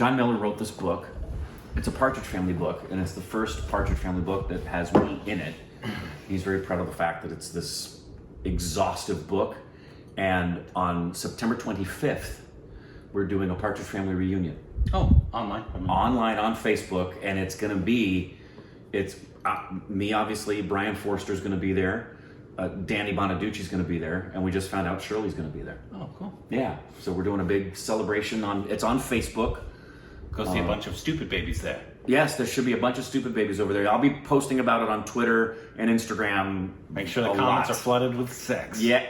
John Miller wrote this book. It's a Partridge Family book, and it's the first Partridge Family book that has me in it. He's very proud of the fact that it's this exhaustive book. And on September 25th, we're doing a Partridge Family reunion. Oh, online. Online on Facebook, and it's going to be, me obviously, Brian Forster's going to be there, Danny Bonaducci's going to be there, and we just found out Shirley's going to be there. Oh, cool. Yeah, so we're doing a big celebration it's on Facebook. Go see a bunch of stupid babies there. Yes, there should be a bunch of stupid babies over there. I'll be posting about it on Twitter and Instagram. Make sure the comments are flooded with sex. Yeah.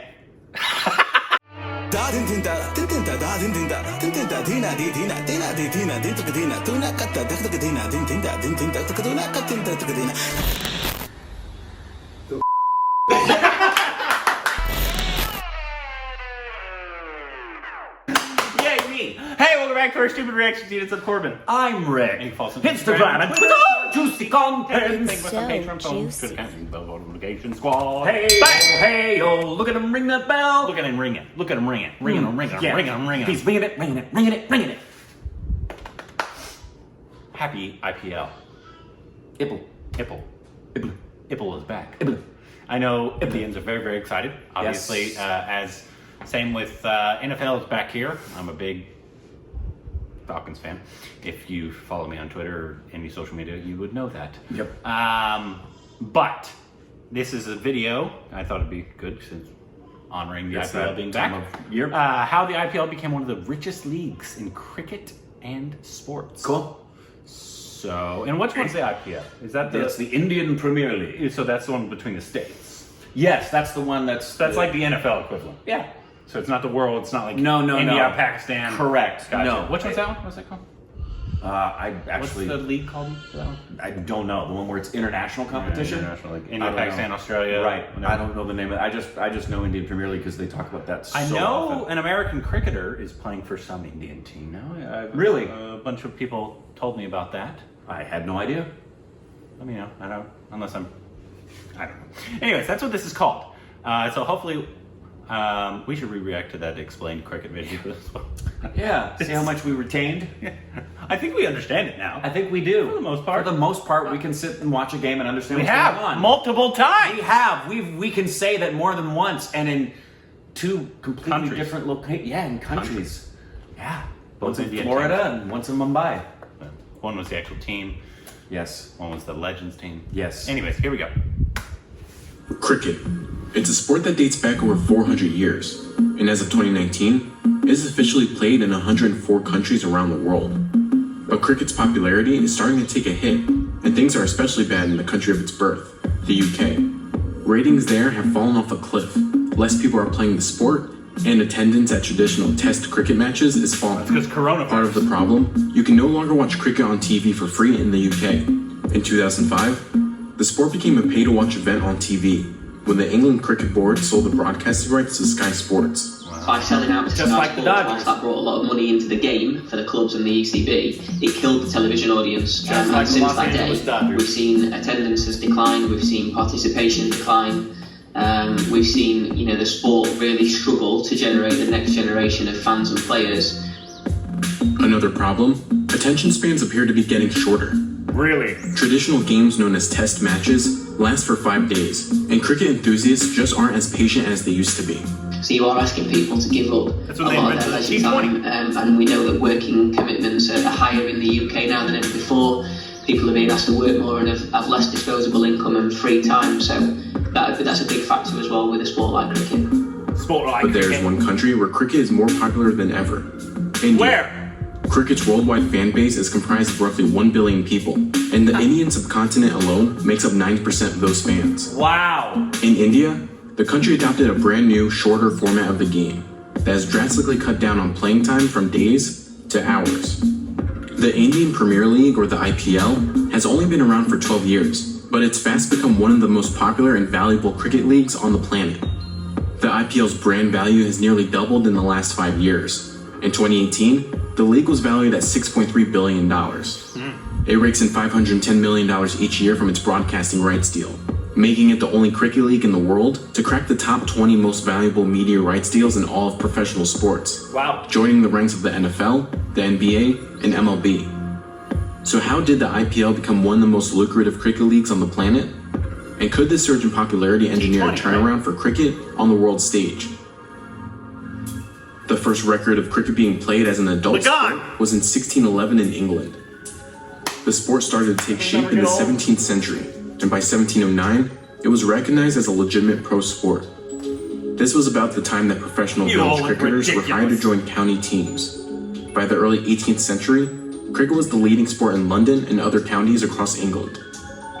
Yay, me. Hey, welcome back to our stupid reaction to It's Corbin. I'm Rick. You can follow us on Instagram and Twitter. Juicy content. Thank you for Patreon phones. Good account. Bell notification squad. Hey, oh, hey, oh, look at him ring that bell. Look at him ring it. Look at him ring it. Ringing him, ringing him, Yeah. ringing him, ringing him. He's ringing it, ringing it, ringing it, ringing it. Happy IPL. Ipple. Ipple. Ipple. Ipple is back. Ipple. I know Indians are very, very excited. Obviously, Yes. same with NFL is back here. I'm a big Falcons fan. If you follow me on Twitter or any social media, you would know that. Yep. But this is a video. I thought it'd be good since honoring the It's IPL that being time back. of year. How the IPL became one of the richest leagues in cricket and sports. Cool. So, and which one's the IPL? Is that That's the Indian Premier League. So that's the one between the states. Yes, that's the one that's Like the NFL equivalent. yeah. So it's not the world. It's not like No, India, Pakistan. Correct. Gotcha. No. Which one's that one? What's that called? I actually What's the league called? For that one? I don't know the one where it's international competition. International, like I India, don't Pakistan, know. Australia. Right. whatever. I don't know the name of it. I just know Indian Premier League because they talk about that. I so know often. an American cricketer is playing for some Indian team now. Really? A bunch of people told me about that. I had no idea. Let me know. I don't, unless I don't know. Anyways, that's what this is called. So hopefully, we should react to that explained cricket video as well. Yeah. See how much we retained? I think we understand it now. I think we do. For the most part. For the most part, we can sit and watch a game and understand We what's have going on. multiple times. We have. We can say that more than once, and in two completely Countries. different locations. Yeah, in countries. Yeah. Both Once in Indian Florida teams. and once in Mumbai. One was the actual team. Yes. One was the Legends team. Yes. Anyways, here we go. Cricket. It's a sport that dates back over 400 years, and as of 2019, is officially played in 104 countries around the world. But cricket's popularity is starting to take a hit, and things are especially bad in the country of its birth, the UK. Ratings there have fallen off a cliff, less people are playing the sport, and attendance at traditional test cricket matches is falling. Because coronavirus. Part of the problem, you can no longer watch cricket on TV for free in the UK. In 2005, the sport became a pay-to-watch event on TV, when the England Cricket Board sold the broadcasting rights to Sky Sports. By selling out to Just Sky like the Sports, Dodgers. whilst that brought a lot of money into the game for the clubs and the ECB, it killed the television audience. Just And like the since Los that day, Angeles Dodgers. we've seen attendance has declined, we've seen participation decline, we've seen the sport really struggle to generate the next generation of fans and players. Another problem, attention spans appear to be getting shorter. Really? Traditional games known as test matches last for 5 days, and cricket enthusiasts just aren't as patient as they used to be. So you are asking people to give up That's a what they lot of their invented, leisure T20. time, and we know that working commitments are higher in the UK now than ever before. People are being asked to work more and have less disposable income and free time, so that's a big factor as well with a sport like cricket. Sport like But there's cricket. one country where cricket is more popular than ever. India. Where? Cricket's worldwide fan base is comprised of roughly 1 billion people, and the Indian subcontinent alone makes up 90% of those fans. Wow. In India, the country adopted a brand new, shorter format of the game that has drastically cut down on playing time from days to hours. The Indian Premier League, or the IPL, has only been around for 12 years, but it's fast become one of the most popular and valuable cricket leagues on the planet. The IPL's brand value has nearly doubled in the last 5 years. In 2018, the league was valued at $6.3 billion. It rakes in $510 million each year from its broadcasting rights deal, making it the only cricket league in the world to crack the top 20 most valuable media rights deals in all of professional sports. Wow. Joining the ranks of the NFL, the NBA, and MLB. So how did the IPL become one of the most lucrative cricket leagues on the planet? And could this surge in popularity engineer a turnaround for cricket on the world stage? The first record of cricket being played as an adult sport was in 1611 in England. The sport started to take shape in the 17th century, and by 1709, it was recognized as a legitimate pro sport. This was about the time that professional village cricketers were hired to join county teams. By the early 18th century, cricket was the leading sport in London and other counties across England.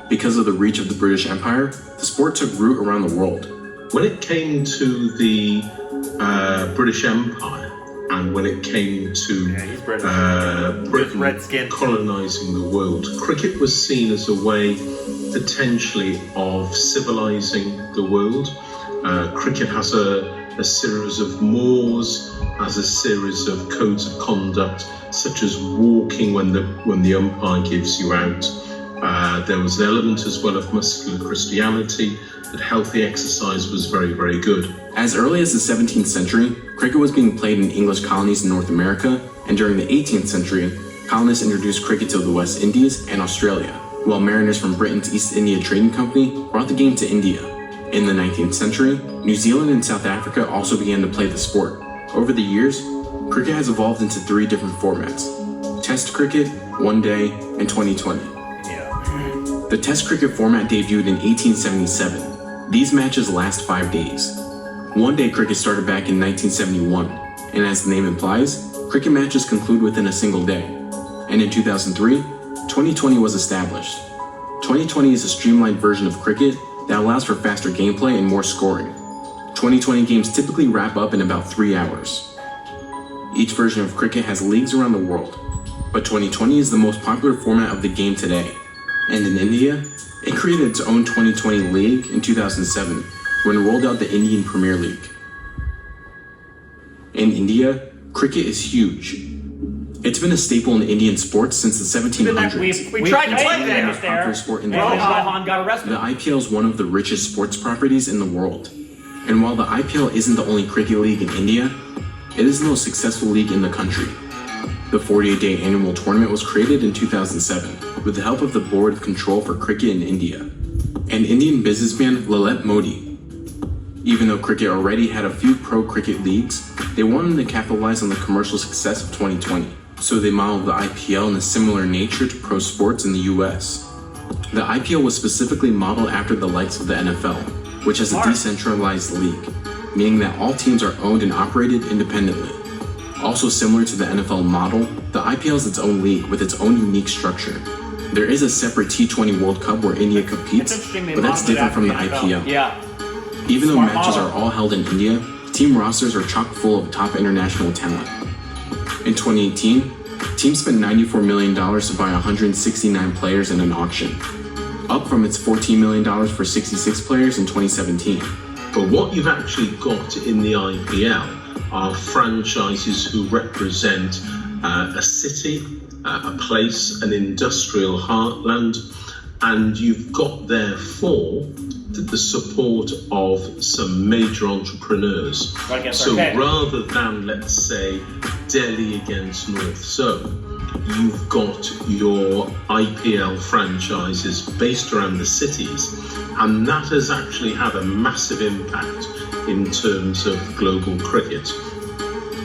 Because of the reach of the British Empire, the sport took root around the world. When it came to the British Empire, and when it came to Britain colonising the world, cricket was seen as a way potentially of civilising the world. Cricket has a series of mores, has a series of codes of conduct, such as walking when the umpire gives you out. There was an element as well of muscular Christianity, that healthy exercise was very, very good. As early as the 17th century, cricket was being played in English colonies in North America, and during the 18th century, colonists introduced cricket to the West Indies and Australia, while mariners from Britain's East India Trading Company brought the game to India. In the 19th century, New Zealand and South Africa also began to play the sport. Over the years, cricket has evolved into 3 different formats: Test cricket, One Day, and 2020. The Test cricket format debuted in 1877. These matches last 5 days. One Day cricket started back in 1971, and as the name implies, cricket matches conclude within a single day. And in 2003, 2020 was established. 2020 is a streamlined version of cricket that allows for faster gameplay and more scoring. 2020 games typically wrap up in about 3 hours. Each version of cricket has leagues around the world, but 2020 is the most popular format of the game today. And in India, it created its own 2020 league in 2007 when it rolled out the Indian Premier League. In India, cricket is huge. It's been a staple in Indian sports since the 1700s. We tried to play there. Popular sport in the Rohan got arrested. The IPL is one of the richest sports properties in the world. And while the IPL isn't the only cricket league in India, it is the most successful league in the country. The 48-day annual tournament was created in 2007 with the help of the Board of Control for Cricket in India and Indian businessman Lalit Modi. Even though cricket already had a few pro cricket leagues, they wanted to capitalize on the commercial success of 2020. So they modeled the IPL in a similar nature to pro sports in the US. The IPL was specifically modeled after the likes of the NFL, which is a decentralized league, meaning that all teams are owned and operated independently. Also similar to the NFL model, the IPL is its own league with its own unique structure. There is a separate T20 World Cup where India competes, but that's different from the IPL. Yeah. Even though matches are all held in India, team rosters are chock full of top international talent. In 2018, teams spent $94 million to buy 169 players in an auction, up from its $14 million for 66 players in 2017. But what you've actually got in the IPL are franchises who represent a city, a place, an industrial heartland, and you've got therefore the support of some major entrepreneurs. So rather than, let's say, Delhi against North Zone, you've got your IPL franchises based around the cities, and that has actually had a massive impact in terms of global cricket.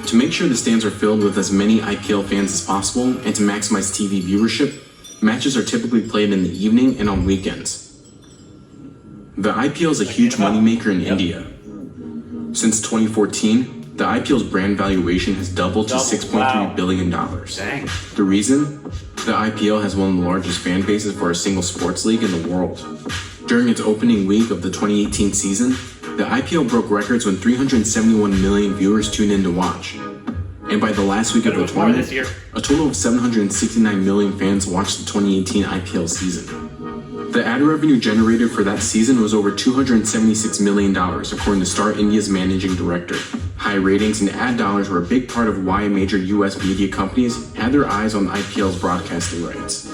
To make sure the stands are filled with as many IPL fans as possible and to maximize TV viewership, matches are typically played in the evening and on weekends. The IPL is a huge moneymaker in India. Since 2014, the IPL's brand valuation has doubled to $6.3 billion. Dang. The reason? The IPL has one of the largest fan bases for a single sports league in the world. During its opening week of the 2018 season, the IPL broke records when 371 million viewers tuned in to watch. And by the last week of the tournament, a total of 769 million fans watched the 2018 IPL season. The ad revenue generated for that season was over $276 million, according to Star India's managing director. High ratings and ad dollars were a big part of why major US media companies had their eyes on the IPL's broadcasting rights.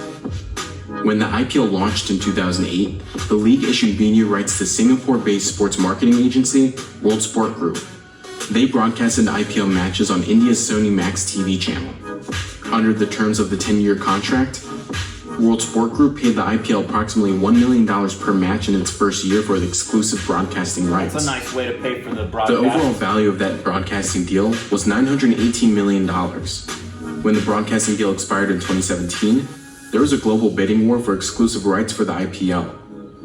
When the IPL launched in 2008, the league issued media rights to Singapore-based sports marketing agency, World Sport Group. They broadcasted IPL matches on India's Sony Max TV channel. Under the terms of the 10-year contract, World Sport Group paid the IPL approximately $1 million per match in its first year for the exclusive broadcasting rights. It's a nice way to pay for the The broadcast. overall value of that broadcasting deal was $918 million. When the broadcasting deal expired in 2017, there was a global bidding war for exclusive rights for the IPL.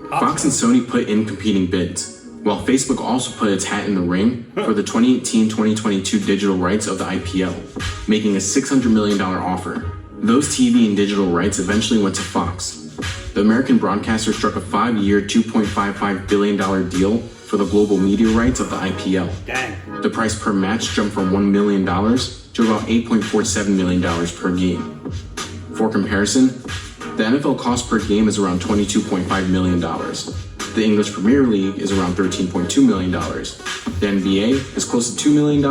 Fox and Sony put in competing bids, while Facebook also put its hat in the ring for the 2018-2022 digital rights of the IPL, making a $600 million offer. Those TV and digital rights eventually went to Fox. The American broadcaster struck a 5-year, $2.55 billion deal for the global media rights of the IPL. Dang. The price per match jumped from $1 million to about $8.47 million per game. For comparison, the NFL cost per game is around $22.5 million. The English Premier League is around $13.2 million. The NBA is close to $2 million,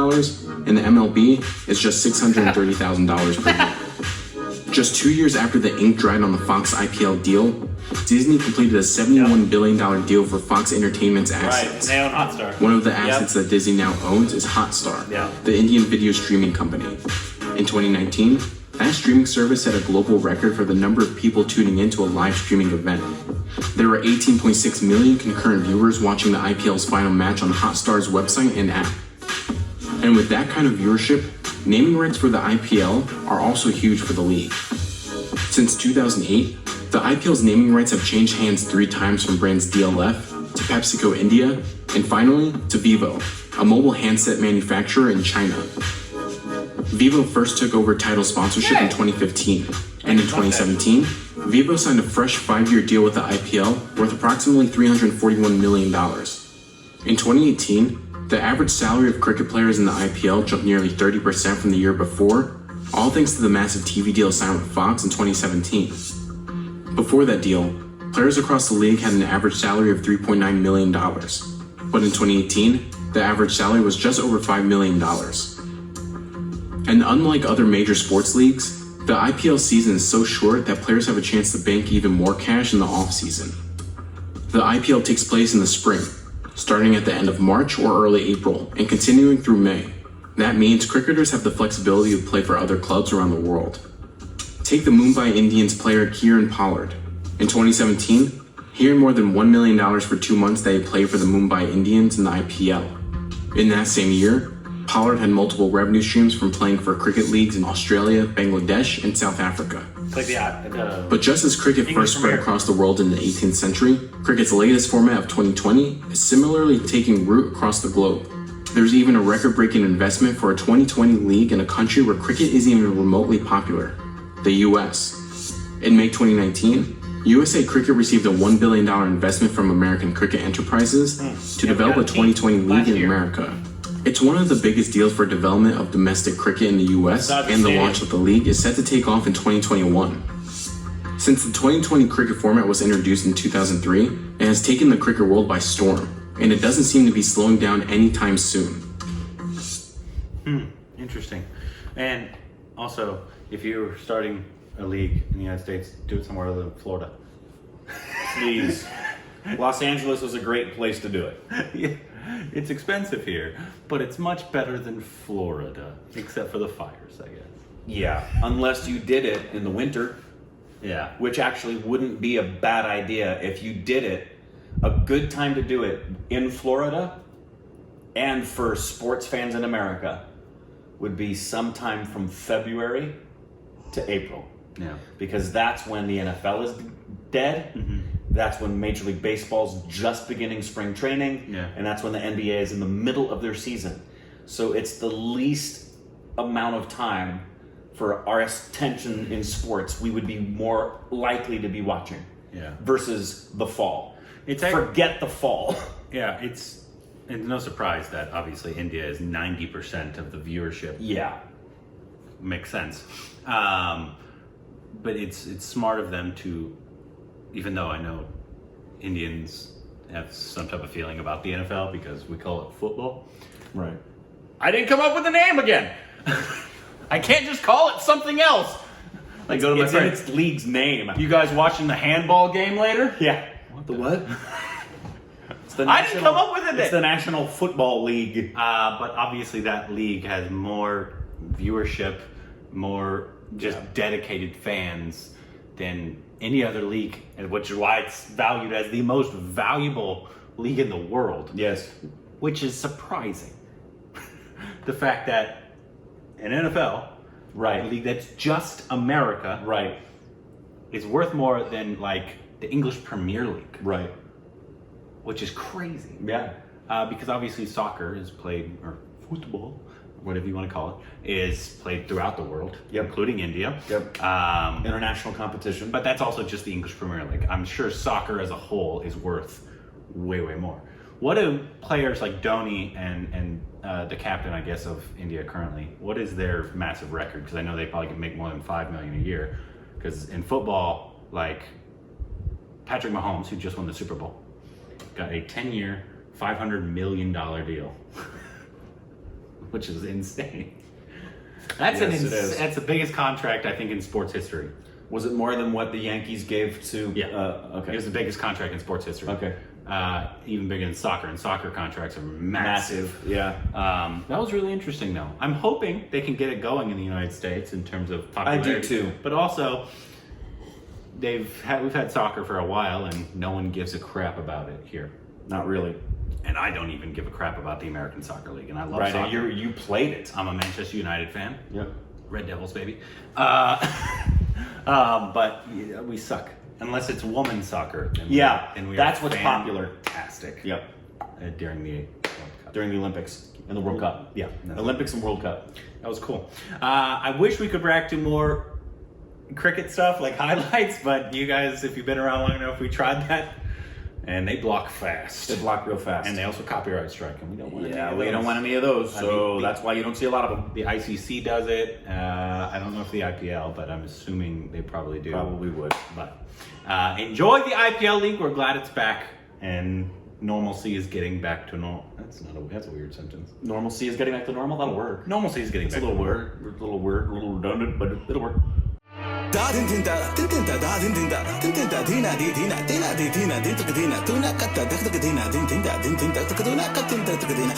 and the MLB is just $630,000 per year. Just 2 years after the ink dried on the Fox IPL deal, Disney completed a $71 billion deal for Fox Entertainment's Right, assets. they own Hotstar. One of the assets that Disney now owns is Hotstar, Yeah. the Indian video streaming company. In 2019, that streaming service set a global record for the number of people tuning into a live streaming event. There were 18.6 million concurrent viewers watching the IPL's final match on Hotstar's website and app. And with that kind of viewership, naming rights for the IPL are also huge for the league. Since 2008, the IPL's naming rights have changed hands 3 times from brands DLF to PepsiCo India, and finally to Vivo, a mobile handset manufacturer in China. Vivo first took over title sponsorship in 2015, and in 2017, Vivo signed a fresh 5-year deal with the IPL worth approximately $341 million. In 2018, the average salary of cricket players in the IPL jumped nearly 30% from the year before, all thanks to the massive TV deal signed with Fox in 2017. Before that deal, players across the league had an average salary of $3.9 million, but in 2018, the average salary was just over $5 million. And unlike other major sports leagues, the IPL season is so short that players have a chance to bank even more cash in the off-season. The IPL takes place in the spring, starting at the end of March or early April, and continuing through May. That means cricketers have the flexibility to play for other clubs around the world. Take the Mumbai Indians player Kieran Pollard. In 2017, he earned more than $1 million for 2 months that he played for the Mumbai Indians in the IPL. In that same year, Pollard had multiple revenue streams from playing for cricket leagues in Australia, Bangladesh, and South Africa. It's like the But just as cricket English first spread Premier. across the world in the 18th century, cricket's latest format of 2020 is similarly taking root across the globe. There's even a record-breaking investment for a 2020 league in a country where cricket isn't even remotely popular, the US. In May 2019, USA Cricket received a $1 billion investment from American Cricket Enterprises to develop a 2020 league in America. It's one of the biggest deals for development of domestic cricket in the US, Dodger and the Stadium. launch of the league is set to take off in 2021. Since the 2020 cricket format was introduced in 2003, it has taken the cricket world by storm, and it doesn't seem to be slowing down anytime soon. Interesting. And also, if you're starting a league in the United States, do it somewhere other than Florida. please. Los Angeles was a great place to do it. Yeah, it's expensive here, but it's much better than Florida, except for the fires, I guess. Yeah, unless you did it in the winter, Yeah. which actually wouldn't be a bad idea if you did it. A good time to do it in Florida and for sports fans in America would be sometime from February to April. Yeah. Because that's when the NFL is dead. Mm-hmm. That's when Major League Baseball's just beginning spring training. Yeah. And that's when the NBA is in the middle of their season. So it's the least amount of time for our attention in sports we would be more likely to be watching. Yeah. Versus the fall. It's Forget the fall. Yeah, it's no surprise that obviously India is 90% of the viewership. Yeah. Makes sense. But it's smart of them to, even though I know Indians have some type of feeling about the NFL because we call it football. Right. I didn't come up with a name again. I can't just call it something else. Like go to my It's in friend. its league's name. You guys watching the handball game later? Yeah. The what? It's the I didn't come up with it. It's the National Football League. But obviously that league has more viewership, more just dedicated fans than any other league, and which is why it's valued as the most valuable league in the world. Yes. Which is surprising. The fact that an NFL, Right. a league that's just America, Right. is worth more than like the English Premier League, Right. which is crazy. Yeah. Because obviously soccer is played, or football, whatever you want to call it, is played throughout the world, Yep. including India. Yep. International competition. But that's also just the English Premier League. I'm sure soccer as a whole is worth way, way more. What do players like Dhoni and the captain, I guess, of India currently, what is their massive record? Because I know they probably can make more than $5 million a year. Because in football, like Patrick Mahomes, who just won the Super Bowl, got a 10-year, $500 million deal, which is insane. That's Yes, it is. that's the biggest contract I think in sports history. Was it more than what the Yankees gave to? Yeah. Okay. It was the biggest contract in sports history. Okay. Even bigger than soccer, and soccer contracts are massive. Yeah. That was really interesting, though. I'm hoping they can get it going in the United States in terms of popularity. I do too. But also, we've had soccer for a while, and no one gives a crap about it here. Not really. And I don't even give a crap about the American Soccer League, and I love Right. soccer. And you played it. I'm a Manchester United fan. Yep. Red Devils, baby. But yeah, we suck. Unless it's women's soccer. And Yeah, and we that's are what's popular. Fantastic. Yep. During the World Cup. During the Olympics and the World Cup. Yeah. Olympics and World Cup. That was cool. I wish we could react to more cricket stuff, like highlights, but you guys, if you've been around long enough, we tried that. And they block fast. They block real fast. And they also copyright strike, and we don't want yeah, any of we those. don't want any of those. I So mean, that's why you don't see a lot of them. The ICC does it. I don't know if the IPL, but I'm assuming they probably do. Probably would. But enjoy the IPL league. We're glad it's back, and normalcy is getting back to normal. That's a weird sentence. Normalcy is getting back to normal. That'll work. Normalcy is getting It's back. a little to word, a little redundant, but it'll work. Da din din da din din da da din din da din din da dina di dina dina di dina din tuk dina tuna katta dak tuk dina din din da din din da tuk dina katin da tuk dina